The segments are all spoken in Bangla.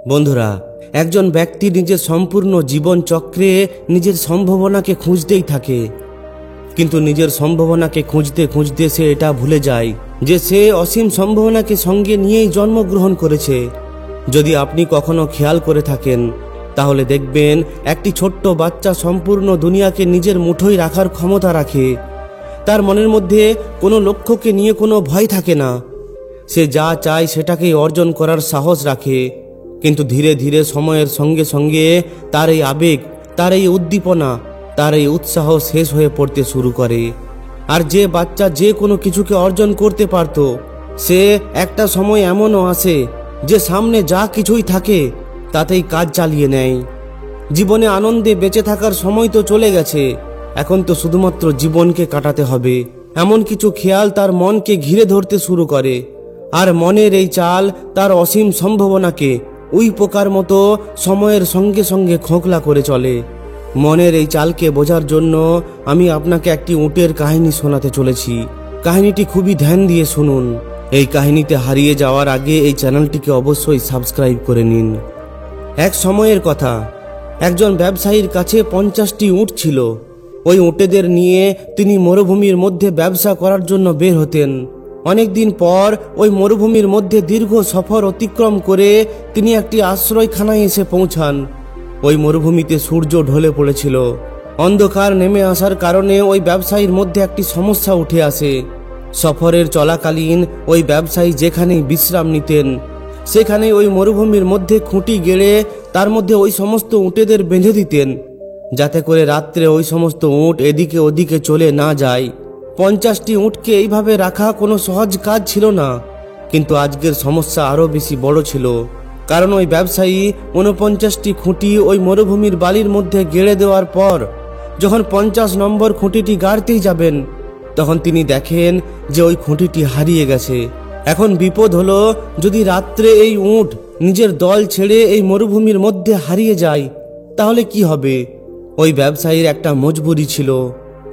বন্ধুরা, একজন ব্যক্তি নিজের সম্পূর্ণ জীবন চক্রে নিজের সম্ভাবনাকে খুঁজতেই থাকে, কিন্তু নিজের সম্ভাবনাকে খুঁজতে খুঁজতে সে এটা ভুলে যায় যে সে অসীম সম্ভাবনাকে সঙ্গে নিয়েই জন্মগ্রহণ করেছে। যদি আপনি কখনো খেয়াল করে থাকেন তাহলে দেখবেন একটি ছোট্ট বাচ্চা সম্পূর্ণ দুনিয়াকে নিজের মুঠোয় রাখার ক্ষমতা রাখে। তার মনের মধ্যে কোনো লক্ষ্যকে নিয়ে কোনো ভয় থাকে না। সে যা চায় সেটাকেই অর্জন করার সাহস রাখে। কিন্তু ধীরে ধীরে সময়ের সঙ্গে সঙ্গে তার এই আবেগ, তার এই উদ্দীপনা, তার এই উৎসাহ শেষ হয়ে পড়তে শুরু করে। আর যে বাচ্চা যে কোনো কিছুকে অর্জন করতে পারত, সে একটা সময় এমনও আসে যে সামনে যা কিছুই থাকে তাতেই কাজ চালিয়ে নেয়। জীবনে আনন্দে বেঁচে থাকার সময় তো চলে গেছে, এখন তো শুধুমাত্র জীবনকে কাটাতে হবে, এমন কিছু খেয়াল তার মনকে ঘিরে ধরতে শুরু করে। আর মনের এই চাল তার অসীম সম্ভাবনাকে উই পোকার মতো সময়ের সঙ্গে সঙ্গে খোঁকলা করে চলে। মনের এই চালকে বোঝার জন্য আমি আপনাকে একটি উটের কাহিনী শোনাতে চলেছি। কাহিনীটি খুবই ধ্যান দিয়ে শুনুন। এই কাহিনীতে হারিয়ে যাওয়ার আগে এই চ্যানেলটিকে অবশ্যই সাবস্ক্রাইব করে নিন। এক সময়ের কথা, একজন ব্যবসায়ীর কাছে 50টি উট ছিল। ওই উটেদের নিয়ে তিনি মরুভূমির মধ্যে ব্যবসা করার জন্য বের হতেন। অনেকদিন পর ওই মরুভূমির মধ্যে দীর্ঘ সফর অতিক্রম করে তিনি একটি আশ্রয়খানায় এসে পৌঁছান। ওই মরুভূমিতে সূর্য ঢলে পড়েছিল। অন্ধকার নেমে আসার কারণে ওই ব্যবসায়ীর মধ্যে একটি সমস্যা উঠে আসে। সফরের চলাকালীন ওই ব্যবসায়ী যেখানেই বিশ্রাম নিতেন সেখানে ওই মরুভূমির মধ্যে খুঁটি গেড়ে তার মধ্যে ওই সমস্ত উটেদের বেঁধে দিতেন, যাতে করে রাত্রে ওই সমস্ত উট এদিকে ওদিকে চলে না যায়। 50টি উটকে এইভাবে রাখা কোনো সহজ কাজ ছিল না। কিন্তু আজকের সমস্যা আরও বেশি বড় ছিল, কারণ ওই ব্যবসায়ী 49টি খুঁটি ওই মরুভূমির বালির মধ্যে গেড়ে দেওয়ার পর যখন 50 নম্বর খুঁটিটি গাড়তেই যাবেন, তখন তিনি দেখেন যে ওই খুঁটিটি হারিয়ে গেছে। এখন বিপদ হলো, যদি রাত্রে এই উট নিজের দল ছেড়ে এই মরুভূমির মধ্যে হারিয়ে যায় তাহলে কি হবে? ওই ব্যবসায়ীর একটা মজবুরি ছিল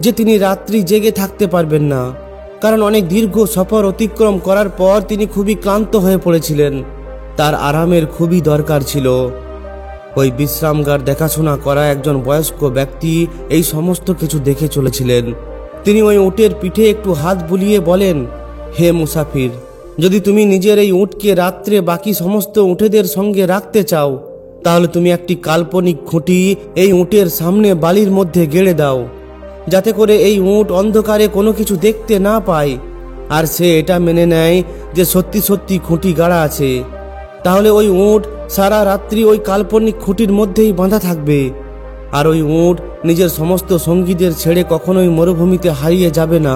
যে তিনি রাত্রি জেগে থাকতে পারবেন না, কারণ অনেক দীর্ঘ সফর অতিক্রম করার পর তিনি খুবই ক্লান্ত হয়ে পড়েছিলেন। তার আরামের খুবই দরকার ছিল। ওই বিশ্রামগার দেখাশোনা করা একজন বয়স্ক ব্যক্তি এই সমস্ত কিছু দেখে চলেছিলেন। তিনি ওই উটের পিঠে একটু হাত বুলিয়ে বলেন, হে মুসাফির, যদি তুমি নিজের এই উটকে রাত্রে বাকি সমস্ত উটেদের সঙ্গে রাখতে চাও তাহলে তুমি একটি কাল্পনিক খুঁটি এই উটের সামনে বালির মধ্যে গেড়ে দাও, যাতে করে এই উট অন্ধকারে কোনো কিছু দেখতে না পায়। আর সে এটা মেনে নেয় যে সত্যি সত্যি খুঁটি গাড়া আছে। তাহলে ওই উট সারা রাত্রি ওই কাল্পনিক খুঁটির মধ্যেই বাঁধা থাকবে। আর ওই উট নিজের সমস্ত সঙ্গীদের ছেড়ে কখনোই মরুভূমিতে হারিয়ে যাবে না।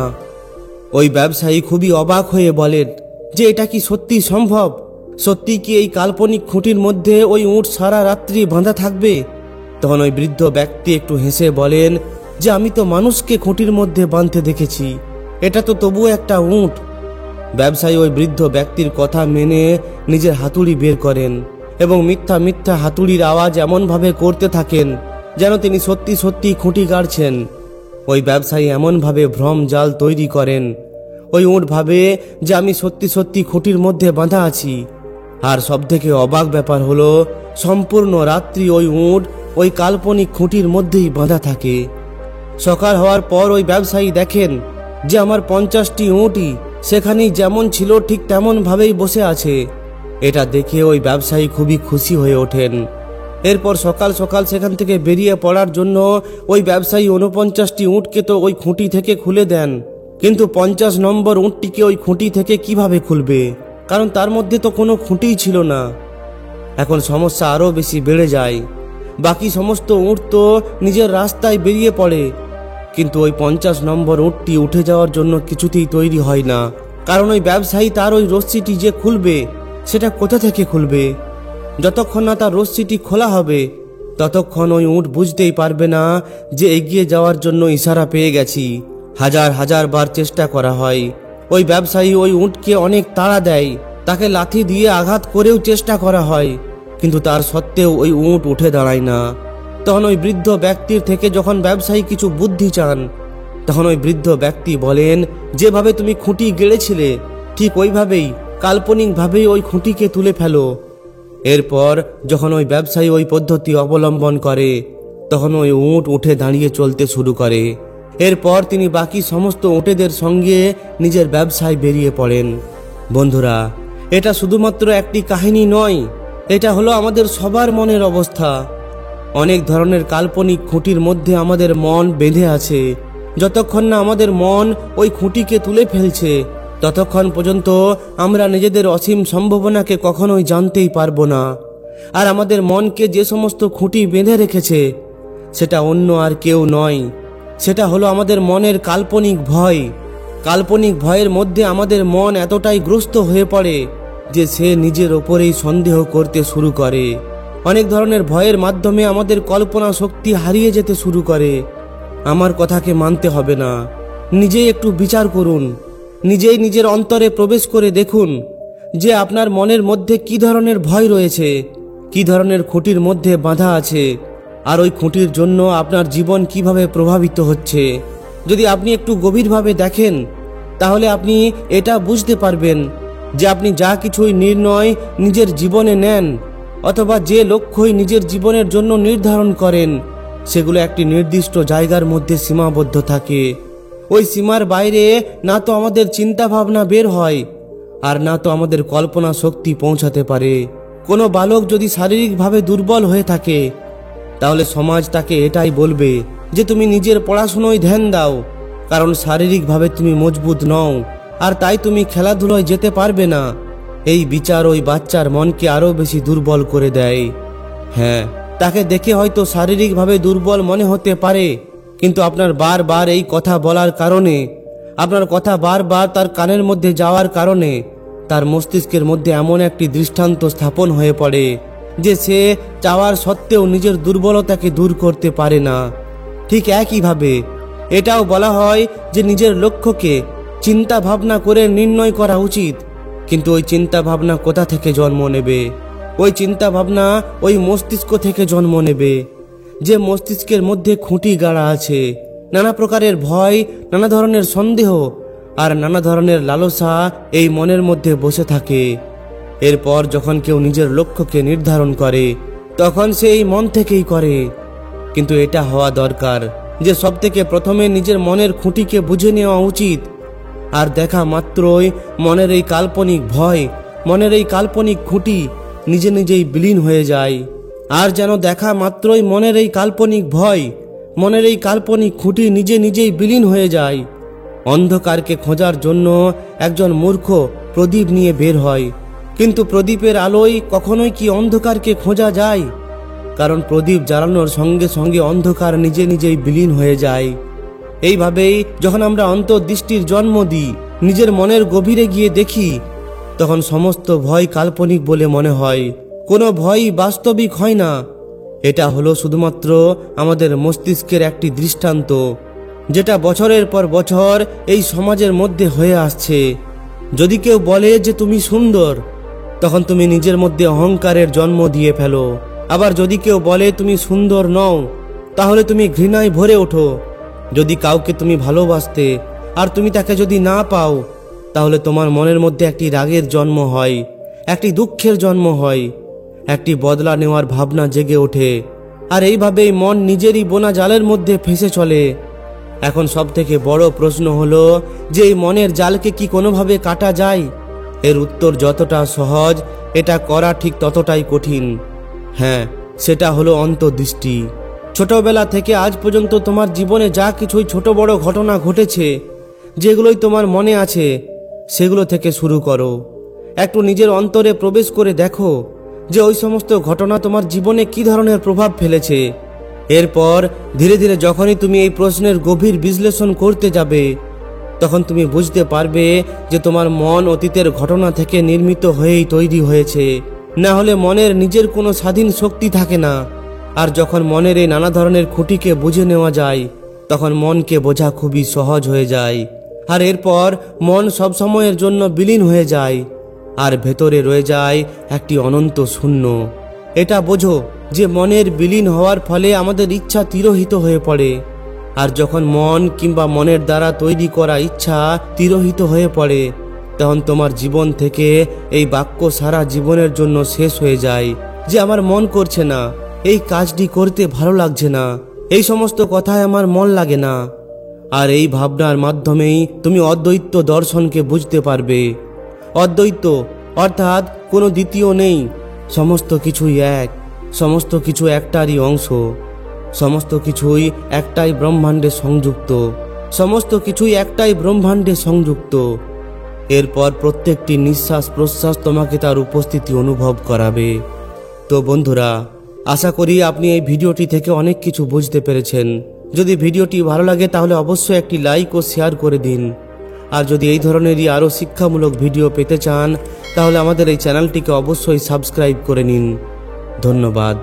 ওই ব্যবসায়ী খুবই অবাক হয়ে বলেন যে এটা কি সত্যি সম্ভব? সত্যি কি এই কাল্পনিক খুঁটির মধ্যে ওই উট সারা রাত্রি বাঁধা থাকবে? তখন ওই বৃদ্ধ ব্যক্তি একটু হেসে বলেন যে আমি তো মানুষকে খুঁটির মধ্যে বাঁধতে দেখেছি, এটা তো তবুও একটা উট। ব্যবসায়ী ওই বৃদ্ধ ব্যক্তির কথা মেনে নিজের হাতুড়ি বের করেন এবং মিথ্যা মিথ্যা হাতুড়ির আওয়াজ এমনভাবে করতে থাকেন যেন তিনি সত্যি সত্যি খুঁটি গাড়ছেন। ওই ব্যবসায়ী এমনভাবে ভ্রম জাল তৈরি করেন, ওই উট ভাবে যে আমি সত্যি সত্যি খুঁটির মধ্যে বাঁধা আছি। আর সবথেকে অবাক ব্যাপার হলো, সম্পূর্ণ রাত্রি ওই উট ওই কাল্পনিক খুঁটির মধ্যেই বাঁধা থাকে। সকাল হওয়ার পর ওই ব্যবসায়ী দেখেন যে আমার 50টি উটই সেখানেই যেমন ছিল ঠিক তেমন ভাবেই বসে আছে। এটা দেখে ওই ব্যবসায়ী খুবই খুশি হয়ে ওঠেন। এরপর সকাল সকাল সেখান থেকে বেরিয়ে পড়ার জন্য ওই ব্যবসায়ী 49টি উটকে তো ওই খুঁটি থেকে খুলে দেন, কিন্তু 50 নম্বর উটটিকে ওই খুঁটি থেকে কিভাবে খুলবে? কারণ তার মধ্যে তো কোনো খুঁটিই ছিল না। এখন সমস্যা আরও বেশি বেড়ে যায়। বাকি সমস্ত উট তো নিজের রাস্তায় বেরিয়ে পড়ে, কিন্তু ওই 50 নম্বর উটটি উঠে যাওয়ার জন্য কিছুতেই তৈরি হয় না। কারণ ওই ব্যবসায়ী তার ওই রশ্মিটি যে খুলবে সেটা কোথা থেকে খুলবে? যতক্ষণ না তার রশ্মিটি খোলা হবে ততক্ষণ ওই উট বুঝতেই পারবে না যে এগিয়ে যাওয়ার জন্য ইশারা পেয়ে গেছি। হাজার হাজার বার চেষ্টা করা হয়। ওই ব্যবসায়ী ওই উটকে অনেক তাড়া দেয়, তাকে লাথি দিয়ে আঘাত করেও চেষ্টা করা হয়, কিন্তু তার সত্ত্বেও ওই উট উঠে দাঁড়ায় না। তখন ওই বৃদ্ধ ব্যক্তির থেকে যখন ব্যবসায়ী কিছু বুদ্ধি চান, তখন ওই বৃদ্ধ ব্যক্তি বলেন, যেভাবে তুমি খুঁটি গেড়েছিলে ঠিক ওইভাবেই কাল্পনিকভাবেই ওই খুঁটিকে তুলে ফেলো। এরপর যখন ওই ব্যবসায়ী ওই পদ্ধতি অবলম্বন করে তখন ওই উট উঠে দাঁড়িয়ে চলতে শুরু করে। এরপর তিনি বাকি সমস্ত উটেদের সঙ্গে নিজের ব্যবসায় বেরিয়ে পড়েন। বন্ধুরা, এটা শুধুমাত্র একটি কাহিনী নয়, এটা হলো আমাদের সবার মনের অবস্থা। অনেক ধরনের কাল্পনিক খুঁটির মধ্যে আমাদের মন বেঁধে আছে। যতক্ষণ না আমাদের মন ওই খুঁটিকে তুলে ফেলছে ততক্ষণ পর্যন্ত আমরা নিজেদের অসীম সম্ভাবনাকে কখনোই জানতেই পারবো না। আর আমাদের মনকে যে সমস্ত খুঁটি বেঁধে রেখেছে সেটা অন্য আর কেউ নয়, সেটা হলো আমাদের মনের কাল্পনিক ভয়। কাল্পনিক ভয়ের মধ্যে আমাদের মন এতটাই গ্রস্ত হয়ে পড়ে যে সে নিজের ওপরেই সন্দেহ করতে শুরু করে। অনেক ধরনের ভয়ের মাধ্যমে আমাদের কল্পনা শক্তি হারিয়ে যেতে শুরু করে। আমার কথাকে মানতে হবে না, নিজেই একটু বিচার করুন, নিজেই নিজের অন্তরে প্রবেশ করে দেখুন যে আপনার মনের মধ্যে কি ধরনের ভয় রয়েছে, কি ধরনের খুঁটির মধ্যে বাঁধা আছে, আর ওই খুঁটির জন্য আপনার জীবন কিভাবে প্রভাবিত হচ্ছে। যদি আপনি একটু গভীরভাবে দেখেন তাহলে আপনি এটা বুঝতে পারবেন যে আপনি যা কিছুই নির্ণয় নিজের জীবনে নেন অথবা যে লক্ষ্যই নিজের জীবনের জন্য নির্ধারণ করেন সেগুলো একটি নির্দিষ্ট জায়গার মধ্যে সীমাবদ্ধ থাকে। ওই সীমার বাইরে না তো আমাদের চিন্তা ভাবনা বের হয় আর না তো আমাদের কল্পনা শক্তি পৌঁছাতে পারে। কোনো বালক যদি শারীরিকভাবে দুর্বল হয়ে থাকে তাহলে সমাজ তাকে এটাই বলবে যে তুমি নিজের পড়াশোনায় ধ্যান দাও, কারণ শারীরিকভাবে তুমি মজবুত নও আর তাই তুমি খেলাধুলায় যেতে পারবে না। এই বিচার ওই বাচ্চার মনকে আরও বেশি দুর্বল করে দেয়। হ্যাঁ, তাকে দেখে হয়তো শারীরিকভাবে দুর্বল মনে হতে পারে, কিন্তু আপনার বারবার এই কথা বলার কারণে, আপনার কথা বারবার তার কানের মধ্যে যাওয়ার কারণে তার মস্তিষ্কের মধ্যে এমন একটি দৃষ্টান্ত স্থাপন হয়ে পড়ে যে সে চাওয়ার সত্ত্বেও নিজের দুর্বলতাকে দূর করতে পারে না। ঠিক একইভাবে এটাও বলা হয় যে নিজের লক্ষ্যকে চিন্তা ভাবনা করে নির্ণয় করা উচিত, কিন্তু ওই চিন্তা ভাবনা কোথা থেকে জন্ম নেবে? ওই চিন্তা ভাবনা ওই মস্তিষ্ক থেকে জন্ম নেবে, যে মস্তিষ্কের মধ্যে খুঁটি গাড়া আছে। নানা প্রকারের ভয়, নানা ধরনের সন্দেহ আর নানা ধরনের লালসা এই মনের মধ্যে বসে থাকে। এরপর যখন কেউ নিজের লক্ষ্যকে নির্ধারণ করে তখন সে এই মন থেকেই করে। কিন্তু এটা হওয়া দরকার যে সবথেকে প্রথমে নিজের মনের খুঁটিকে বুঝে নেওয়া উচিত। আর দেখা মাত্রই মনের এই কাল্পনিক ভয়, মনের এই কাল্পনিক খুঁটি নিজে নিজেই বিলীন হয়ে যায়। আর যেন দেখা মাত্রই মনের এই কাল্পনিক ভয়, মনের এই কাল্পনিক খুঁটি নিজে নিজেই বিলীন হয়ে যায়। অন্ধকারকে খোঁজার জন্য একজন মূর্খ প্রদীপ নিয়ে বের হয়, কিন্তু প্রদীপের আলোয় কখনোই কি অন্ধকারকে খোঁজা যায়? কারণ প্রদীপ জ্বালানোর সঙ্গে সঙ্গে অন্ধকার নিজে নিজেই বিলীন হয়ে যায়। এইভাবেই যখন আমরা অন্তর্দৃষ্টির জন্ম দিই, নিজের মনের গভীরে গিয়ে দেখি, তখন সমস্ত ভয় কাল্পনিক বলে মনে হয়, কোনো ভয়ই বাস্তবিক হয় না। এটা হলো শুধুমাত্র আমাদের মস্তিষ্কের একটি দৃষ্টান্ত, যেটা বছরের পর বছর এই সমাজের মধ্যে হয়ে আসছে। যদি কেউ বলে যে তুমি সুন্দর, তখন তুমি নিজের মধ্যে অহংকারের জন্ম দিয়ে ফেলো। আবার যদি কেউ বলে তুমি সুন্দর নও, তাহলে তুমি ঘৃণায় ভরে ওঠো। যদি কাউকে তুমি ভালোবাসতে আর তুমি তাকে যদি না পাও, তাহলে তোমার মনের মধ্যে একটি রাগের জন্ম হয়, একটি দুঃখের জন্ম হয়, একটি বদলা নেওয়ার ভাবনা জেগে ওঠে। আর এইভাবেই মন নিজেরই বোনা জালের মধ্যে ফেঁসে চলে। এখন সবথেকে বড় প্রশ্ন হলো যে এই মনের জালকে কি কোনোভাবে কাটা যায়? এর উত্তর যতটা সহজ, এটা করা ঠিক ততটাই কঠিন। হ্যাঁ, সেটা হলো অন্তর্দৃষ্টি। ছোটবেলা থেকে আজ পর্যন্ত তোমার জীবনে যা কিছুই ছোট বড় ঘটনা ঘটেছে, যেগুলোই তোমার মনে আছে, সেগুলো থেকে শুরু করো। একটু নিজের অন্তরে প্রবেশ করে দেখো যে ওই সমস্ত ঘটনা তোমার জীবনে কি ধরনের প্রভাব ফেলেছে। এরপর ধীরে ধীরে যখনই তুমি এই প্রশ্নের গভীর বিশ্লেষণ করতে যাবে, তখন তুমি বুঝতে পারবে যে তোমার মন অতীতের ঘটনা থেকে নির্মিত হয়েই তৈরি হয়েছে। না হলে মনের নিজের কোনো স্বাধীন শক্তি থাকে না। আর যখন মনের এই নানা ধরনের খুঁটিকে বুঝে নেওয়া যায়, তখন মনকে বোঝা খুবই সহজ হয়ে যায়। আর এরপর মন সব সময়ের জন্য বিলীন হয়ে যায়, আর ভেতরে রয়ে যায় একটি অনন্ত শূন্য। এটা বোঝো যে মনের বিলীন হওয়ার ফলে আমাদের ইচ্ছা তিরোহিত হয়ে পড়ে। আর যখন মন কিংবা মনের দ্বারা তৈরি করা ইচ্ছা তিরোহিত হয়ে পড়ে, তখন তোমার জীবন থেকে এই বাক্য সারা জীবনের জন্য শেষ হয়ে যায় যে আমার মন করছে না, এই কাজটি করতে ভালো লাগছে না, এই সমস্ত কথায় আমার মন লাগে না। আর এই ভাবনার মাধ্যমেই তুমি অদ্বৈত দর্শনকে বুঝতে পারবে। অদ্বৈত অর্থাৎ কোনো দ্বিতীয় নেই, সমস্ত কিছুই এক, সমস্ত কিছু একটারই অংশ, সমস্ত কিছুই একটাই ব্রহ্মাণ্ডে সংযুক্ত, সমস্ত কিছুই একটাই ব্রহ্মাণ্ডে সংযুক্ত। এরপর প্রত্যেকটি নিঃশ্বাস প্রশ্বাস তোমাকে তার উপস্থিতি অনুভব করাবে। তো বন্ধুরা, আশা করি আপনি এই ভিডিওটি থেকে অনেক কিছু বুঝতে পেরেছেন। যদি ভিডিওটি ভালো লাগে তাহলে অবশ্যই একটি লাইক ও শেয়ার করে দিন। আর যদি এই ধরনেরই আরও শিক্ষামূলক ভিডিও পেতে চান তাহলে আমাদের এই চ্যানেলটিকে অবশ্যই সাবস্ক্রাইব করে নিন। ধন্যবাদ।